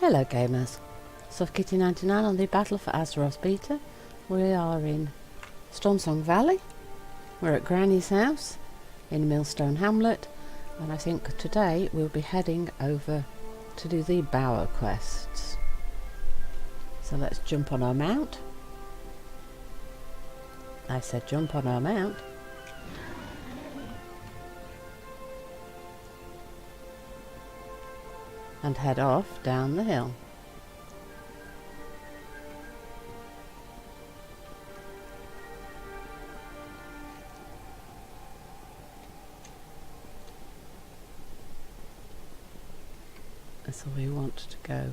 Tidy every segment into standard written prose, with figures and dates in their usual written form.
Hello gamers, SuffKitty99 on the Battle for Azeroth beta. We are in Stormsong Valley. We're at Granny's house in Millstone Hamlet, and I think today we'll be heading over to do the Bauer quests. So let's jump on our mount. I said jump on our mount. And head off down the hill. So we want to go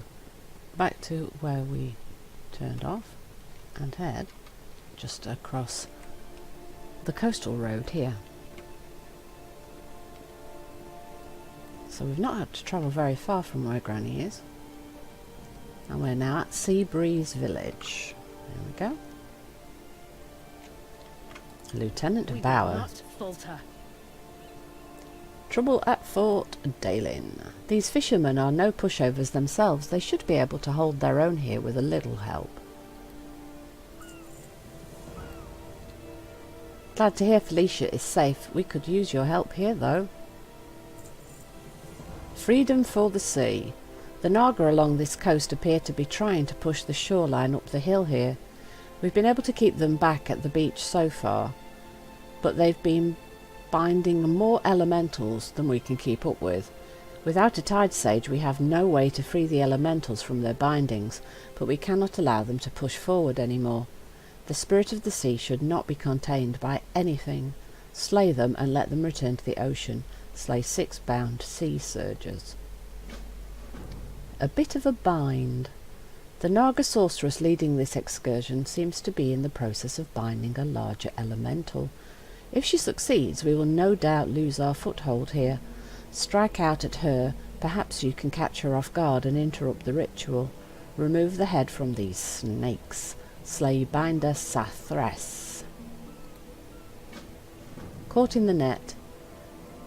back to where we turned off and head just across the coastal road here. So we've not had to travel very far from where Granny is. And we're now at Seabreeze Village. There we go. Lieutenant Bauer. Trouble at Fort Dalin. These fishermen are no pushovers themselves. They should be able to hold their own here with a little help. Glad to hear Felicia is safe. We could use your help here though. Freedom for the sea. The Naga along this coast appear to be trying to push the shoreline up the hill here. We've been able to keep them back at the beach so far, but they've been binding more elementals than we can keep up with. Without a tide sage we have no way to free the elementals from their bindings, but we cannot allow them to push forward anymore. The spirit of the sea should not be contained by anything. Slay them and let them return to the ocean. Slay 6 bound sea surgers. A bit of a bind. The Naga sorceress leading this excursion seems to be in the process of binding a larger elemental. If she succeeds, we will no doubt lose our foothold here. Strike out at her. Perhaps you can catch her off guard and interrupt the ritual. Remove the head from these snakes. Slay Binder Sathras. Caught in the net.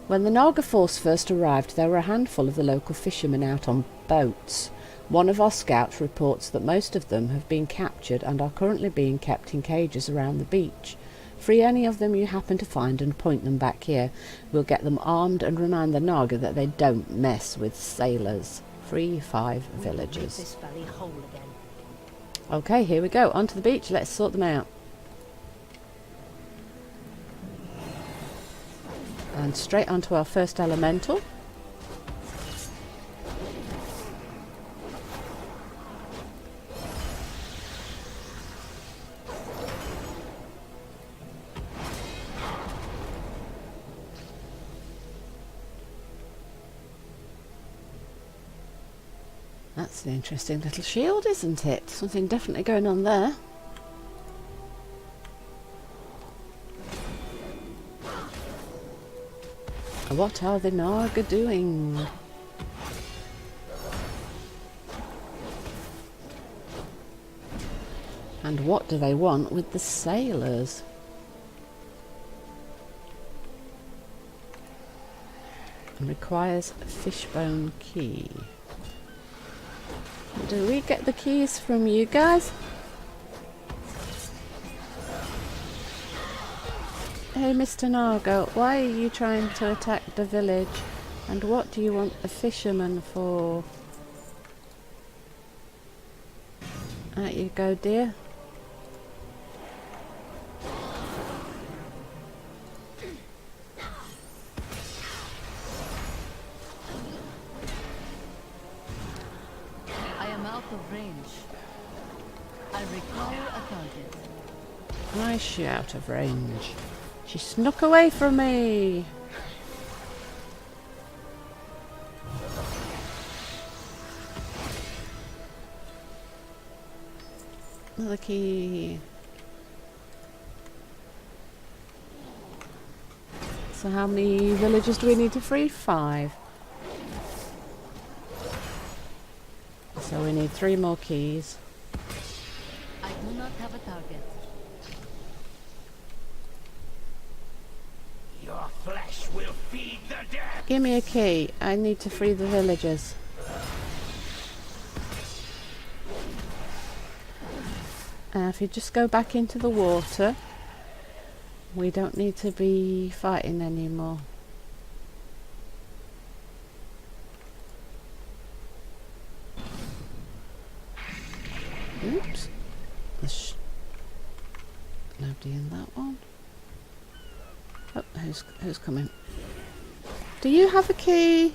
When the Naga force first arrived, there were a handful of the local fishermen out on boats. One of our scouts reports that most of them have been captured and are currently being kept in cages around the beach. Free any of them you happen to find and point them back here. We'll get them armed and remind the Naga that they don't mess with sailors. Free 5 villagers. This valley whole again. Okay, here we go. Onto the beach. Let's sort them out. And straight onto our first elemental. That's an interesting little shield, isn't it? Something definitely going on there. What are the Naga doing? And what do they want with the sailors? It requires a fishbone key. Do we get the keys from you guys? Hey Mr. Naga, why are you trying to attack the village? And what do you want the fishermen for? Out you go, dear. I am out of range. I require a target. Why is she out of range? She snuck away from me! Another key. So how many villagers do we need to free? 5. So we need 3 more keys. I do not have a target. Your flesh will feed the dead. Give me a key. I need to free the villagers. If you just go back into the water, we don't need to be fighting anymore. Oops. There's nobody in that one. Oh, who's coming? Do you have a key?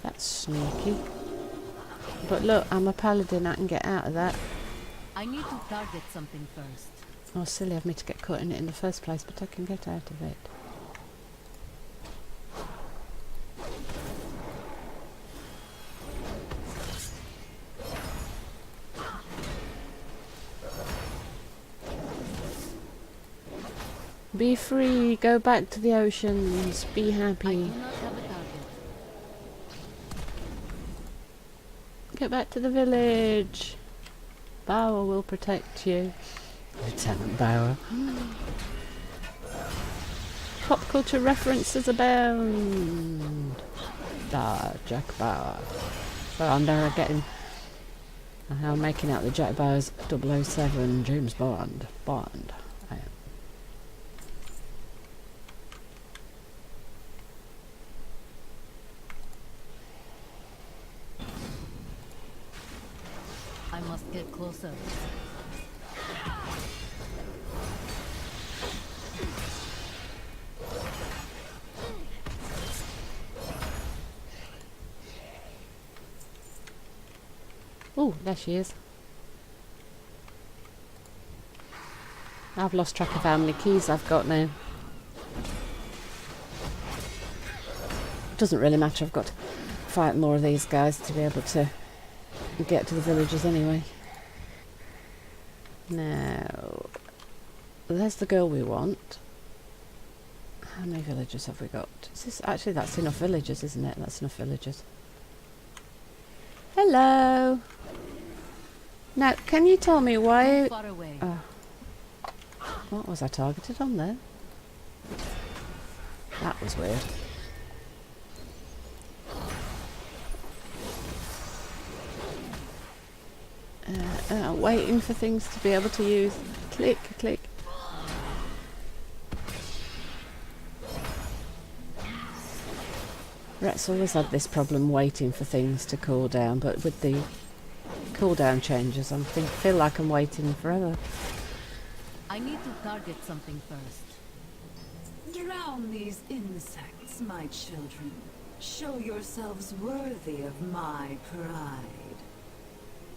That's sneaky. But look, I'm a paladin, I can get out of that. I need to target something first. Oh, silly of me to get caught in it in the first place, but I can get out of it. Be free, go back to the oceans, be I do happy. not have a target. Get back to the village. Bauer will protect you. Lieutenant Bauer. Pop culture references abound. Jack Bauer. So I'm now getting... I'm making out the Jack Bauer's 007 James Bond. I must get closer. Oh, there she is. I've lost track of how many keys I've got now. Doesn't really matter, I've got to fight more of these guys to be able to get to the villages anyway. Now, there's the girl we want. How many villagers have we got? Is this, actually, that's enough villagers, isn't it? That's enough villagers. Hello! Now, can you tell me why... Far away. What was I targeted on there? That was weird. Waiting for things to be able to use. Click, click. Rhett's always had this problem waiting for things to cool down, but with the cooldown changes, I feel like I'm waiting forever. I need to target something first. Drown these insects, my children. Show yourselves worthy of my pride.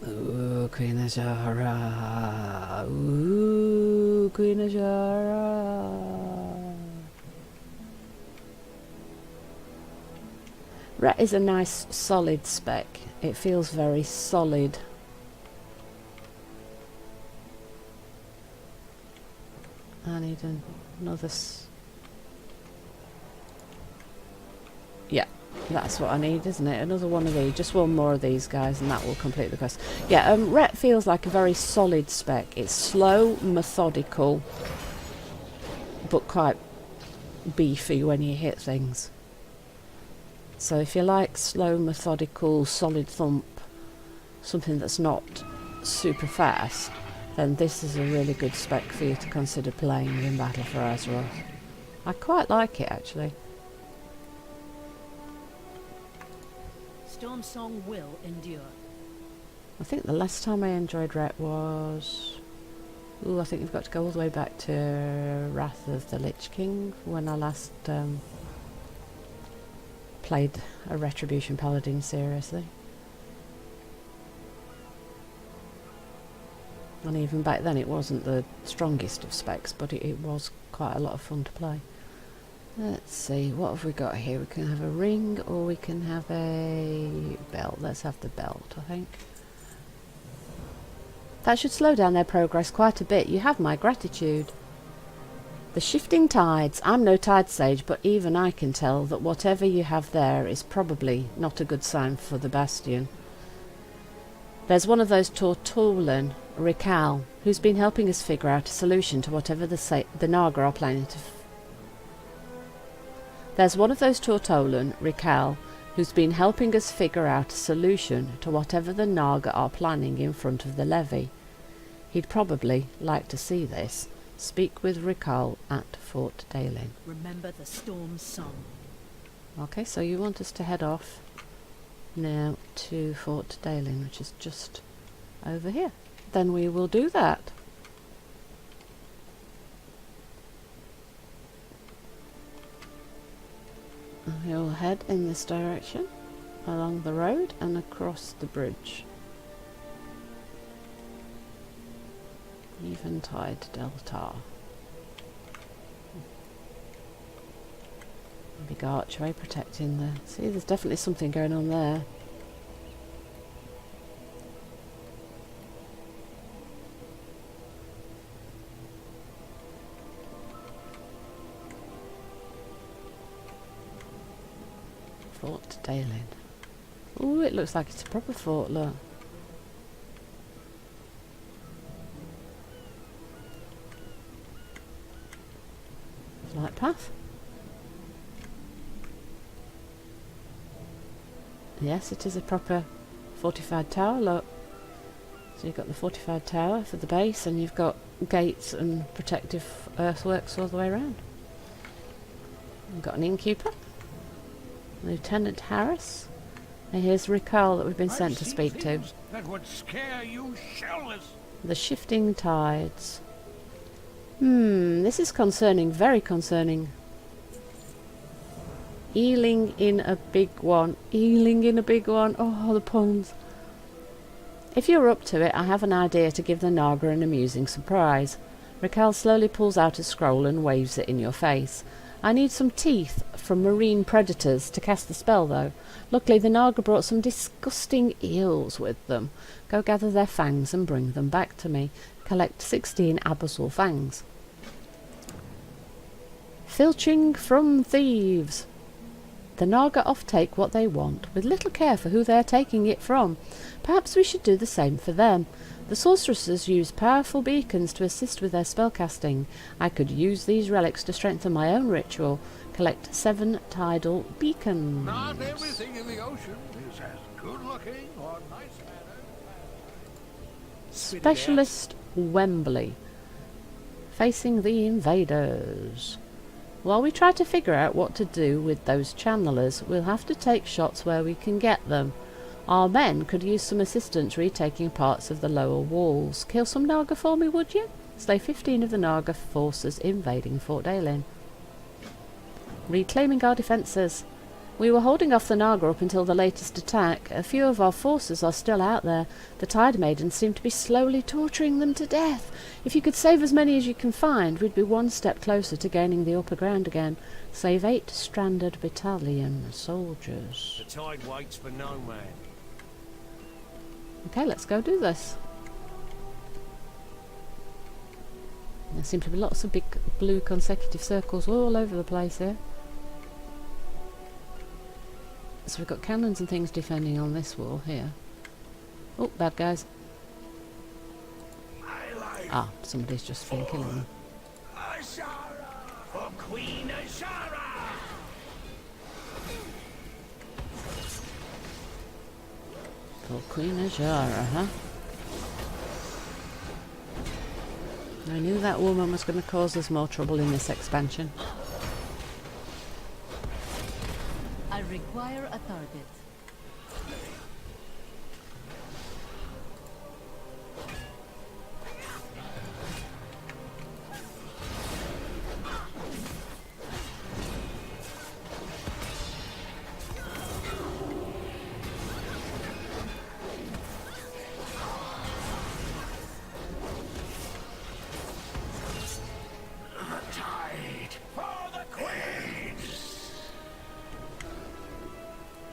Ooh, Queen Azara. Ooh, Queen Azara. Rhett is a nice solid spec. It feels very solid. I need another... Yeah, that's what I need, isn't it? Another one of these. Just one more of these guys and that will complete the quest. Yeah, Rhett feels like a very solid spec. It's slow, methodical, but quite beefy when you hit things. So if you like slow, methodical, solid thump, something that's not super fast, then this is a really good spec for you to consider playing in Battle for Azeroth. I quite like it, actually. Stormsong will endure. I think the last time I enjoyed Rhett was... Ooh, I think we've got to go all the way back to Wrath of the Lich King, when I last played a Retribution Paladin seriously. And even back then it wasn't the strongest of specs, but it was quite a lot of fun to play. Let's see, what have we got here? We can have a ring or we can have a belt. Let's have the belt, I think. That should slow down their progress quite a bit. You have my gratitude. The shifting tides. I'm no tide sage, but even I can tell that whatever you have there is probably not a good sign for the Bastion. There's one of those Tortolan, Rikal, who's been helping us figure out a solution to whatever the Naga are planning to... There's one of those Tortolan, Rikal, who's been helping us figure out a solution to whatever the Naga are planning in front of the levee. He'd probably like to see this. Speak with Ricard at Fort Dalin. Remember the storm song. Okay, so you want us to head off now to Fort Dalin, which is just over here. Then we will do that. We'll head in this direction, along the road and across the bridge. Eventide Delta. Big archway protecting the... See, there's definitely something going on there. Fort Dalin. Ooh, it looks like it's a proper fort, look. Flight path. Yes, it is a proper fortified tower, look. So you've got the fortified tower for the base, and you've got gates and protective earthworks all the way around. We've got an innkeeper. Lieutenant Harris. And here's Ricard that we've been sent to speak to. That would scare you shitless. The shifting tides. This is concerning, very concerning. Eeling in a big one. Eeling in a big one. Oh, the puns. If you're up to it, I have an idea to give the Naga an amusing surprise. Ricard slowly pulls out a scroll and waves it in your face. I need some teeth from marine predators to cast the spell, though. Luckily, the Naga brought some disgusting eels with them. Go gather their fangs and bring them back to me. Collect 16 abyssal fangs. Filching from thieves. The Naga off-take what they want, with little care for who they're taking it from. Perhaps we should do the same for them. The sorceresses use powerful beacons to assist with their spellcasting. I could use these relics to strengthen my own ritual. Collect 7 tidal beacons. Not everything in the ocean is as good-looking or nice-mannered. Specialist Wembley. Facing the invaders. While we try to figure out what to do with those channelers, we'll have to take shots where we can get them. Our men could use some assistance retaking parts of the lower walls. Kill some Naga for me, would you? Slay 15 of the Naga forces invading Fort Dalin. Reclaiming our defences. We were holding off the Naga up until the latest attack. A few of our forces are still out there. The Tide Maidens seem to be slowly torturing them to death. If you could save as many as you can find, we'd be one step closer to gaining the upper ground again. Save 8 stranded battalion soldiers. The tide waits for no man. Okay, let's go do this. There seem to be lots of big blue consecutive circles all over the place here. So we've got cannons and things defending on this wall here. Oh, bad guys. Ah, somebody's just been killing them. Ashara! For Queen Ashara! For Queen Ajara, huh? I knew that woman was going to cause us more trouble in this expansion. I require a target.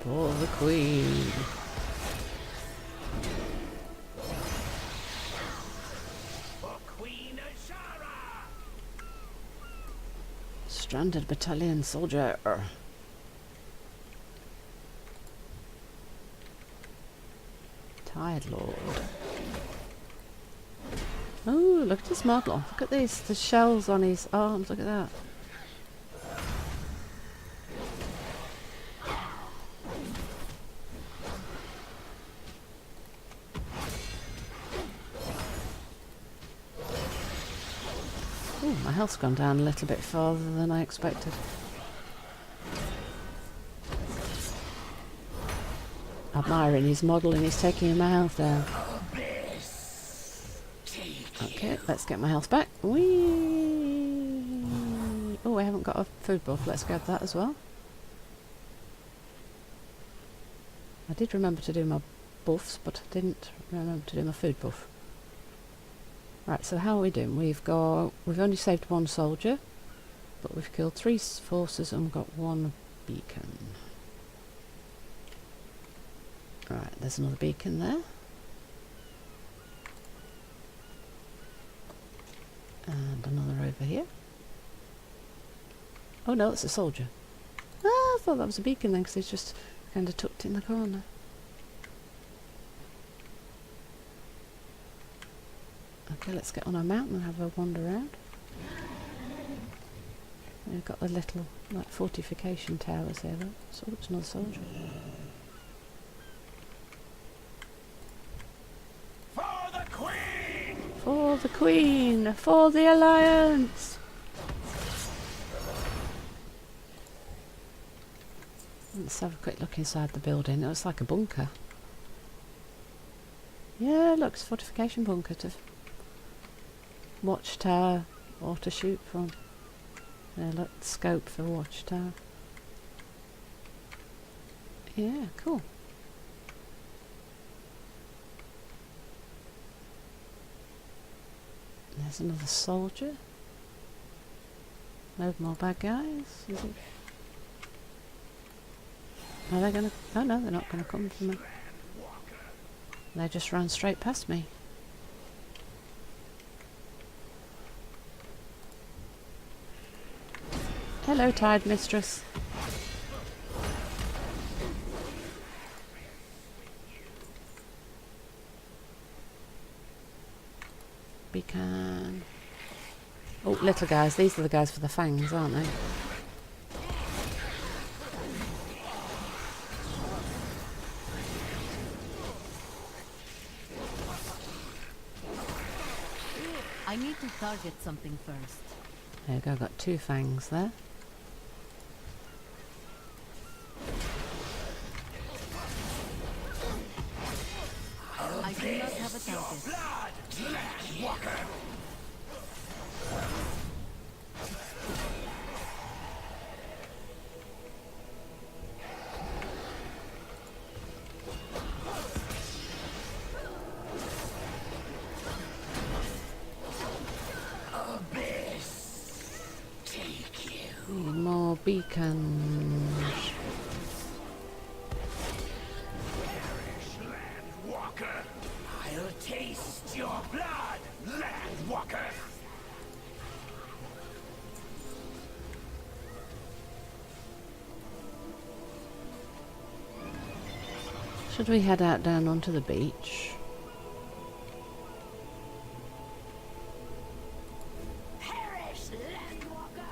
For the Queen. For Queen Ashara! Stranded battalion soldier. Tide Lord. Oh, look at his model. Look at this. The shells on his arms. Look at that. my health's gone down a little bit farther than I expected. Admiring his model and he's taking my health down. Okay, let's get my health back. Whee! Oh, I haven't got a food buff. Let's grab that as well. I did remember to do my buffs, but I didn't remember to do my food buff. Right, so how are we doing? We've only saved one soldier, but we've killed 3 forces and we've got 1 beacon. Right, there's another beacon there. And another over here. Oh no, it's a soldier. Ah, I thought that was a beacon then, because he's just kind of tucked in the corner. Okay, let's get on our mount and have a wander around. We've got the little like fortification towers here though. So it's another soldier. For the Queen! For the Queen! For the Alliance! Let's have a quick look inside the building. It looks like a bunker. Yeah, it looks fortification bunker to watchtower or to shoot from. Yeah, look, scope for watchtower. Yeah, cool. There's another soldier. Load more bad guys. Is it? Are they gonna? Oh no, they're not gonna come for me. They just ran straight past me. Hello, Tide Mistress. Beacon. Oh, little guys. These are the guys for the fangs, aren't they? I need to target something first. There we go, got 2 fangs there. I do not have a target. Need more beacons. Landwalker! I'll taste your blood, Landwalker! Should we head out down onto the beach? Perish, Landwalker!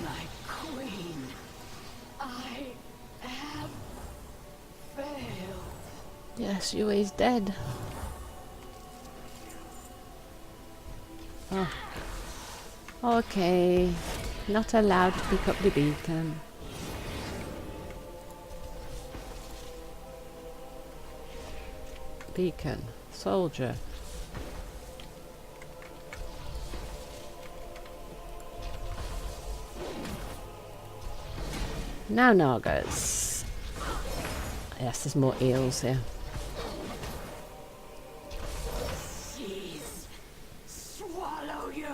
My queen, I have failed. Yes, Yue is dead. Oh. Okay. Not allowed to pick up the beacon. Beacon. Soldier. Now Nagas. Yes, there's more eels here. Seize. Swallow you.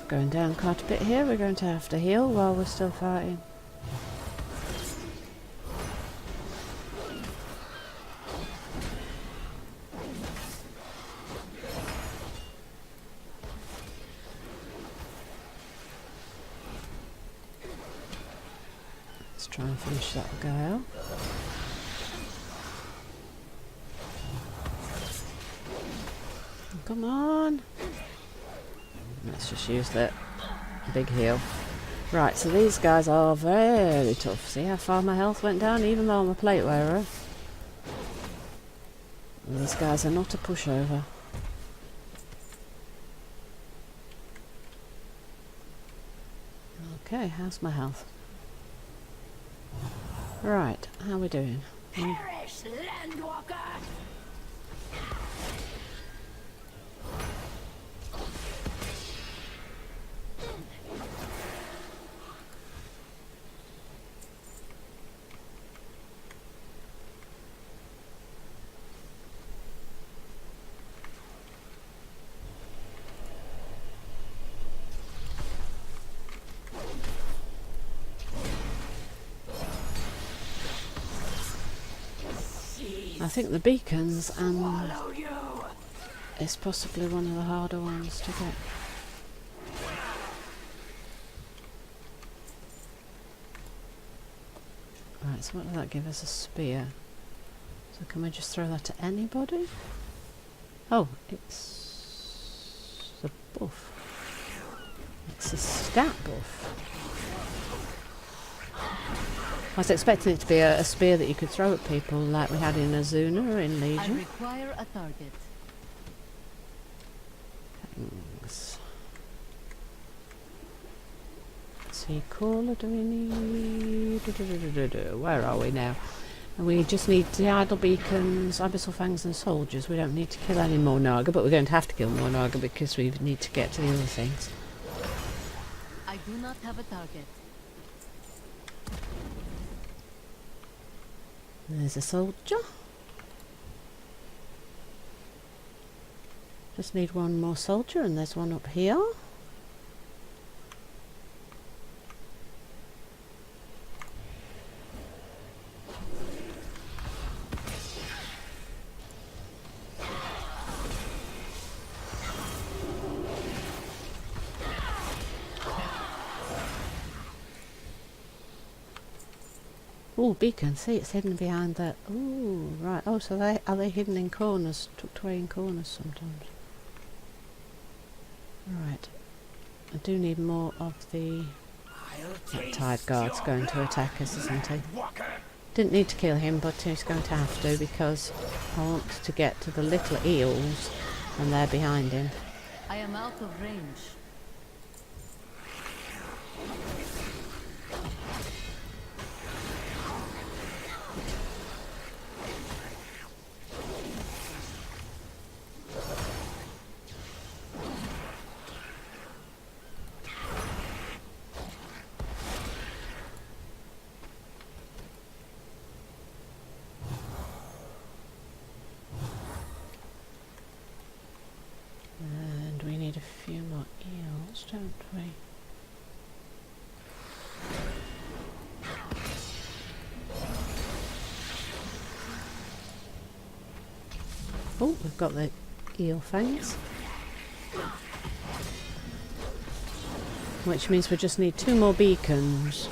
Going down quite a bit here. We're going to have to heal while we're still fighting. Let's try and finish that guy off. Come on. Let's just use that big heal. Right, so these guys are very tough. See how far my health went down, even though I'm a plate wearer. And these guys are not a pushover. Okay, how's my health? Right, how are we doing? Perish, landwalker! I think the beacons and it's possibly one of the harder ones to get. Right, so what does that give us? A spear. So can we just throw that at anybody? Oh, it's the buff. It's a stat buff. I was expecting it to be a spear that you could throw at people like we had in Azuna or in I Legion. require a target. Thanks. See, caller, do we need? Where are we now? And we just need the idle beacons, abyssal fangs and soldiers. We don't need to kill any more Naga, but we're going to have to kill more Naga because we need to get to the other things. I do not have a target. There's a soldier. Just need one more soldier, and there's one up here. Oh, beacon. See, it's hidden behind that. Oh, right. Oh, so are they hidden in corners, tucked away in corners sometimes? Right. I do need more of the... That Tide Guard's going to attack us, isn't he? Didn't need to kill him, but he's going to have to because I want to get to the little eels and they're behind him. I am out of range. And we need a few more eels, don't we? Oh, we've got the eel fangs. Which means we just need 2 more beacons.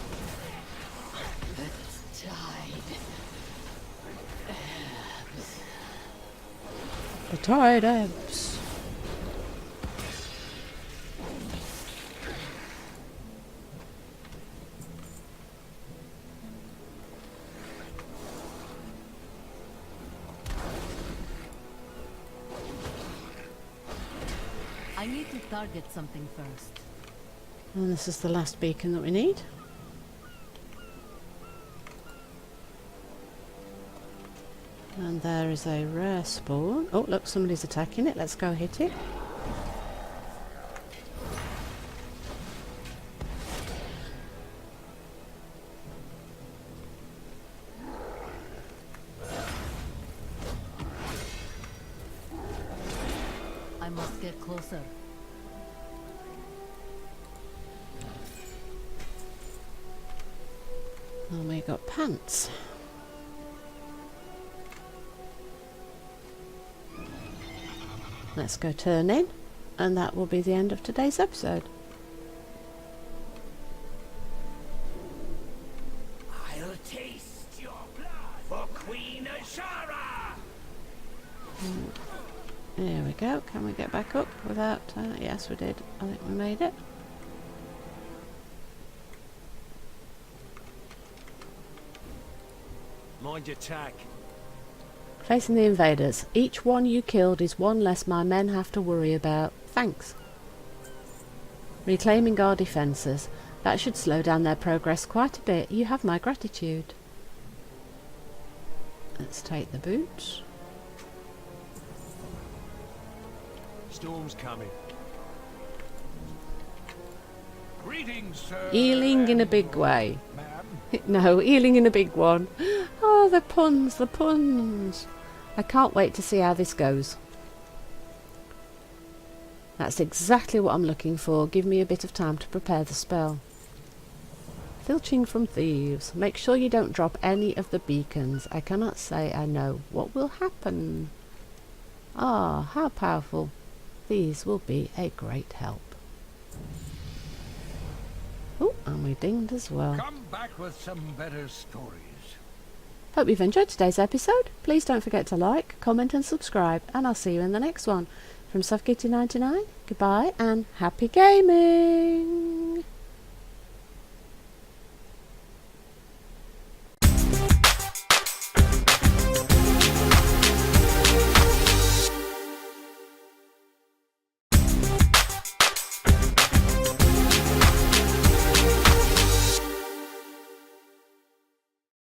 The tide ebbs. I need to target something first. And this is the last beacon that we need. And there is a rare spawn. Oh, look, somebody's attacking it. Let's go hit it. I must get closer. And we got pants. Let's go turn in, and that will be the end of today's episode. I'll taste your blood for Queen Ashara! There we go. Can we get back up without... yes, we did. I think we made it. Mind your tack. Facing the invaders. Each one you killed is one less my men have to worry about. Thanks. Reclaiming our defences. That should slow down their progress quite a bit. You have my gratitude. Let's take the boots. Storm's coming. Greetings, sir. Ealing in a big way. Ma'am. No, ealing in a big one. Oh, the puns, the puns. I can't wait to see how this goes. That's exactly what I'm looking for. Give me a bit of time to prepare the spell. Filching from thieves. Make sure you don't drop any of the beacons. I cannot say I know what will happen. Ah, how powerful. These will be a great help. Oh, and we dinged as well. Come back with some better stories. Hope you've enjoyed today's episode. Please don't forget to like, comment and subscribe, and I'll see you in the next one. From Sufkitty99, goodbye and happy gaming!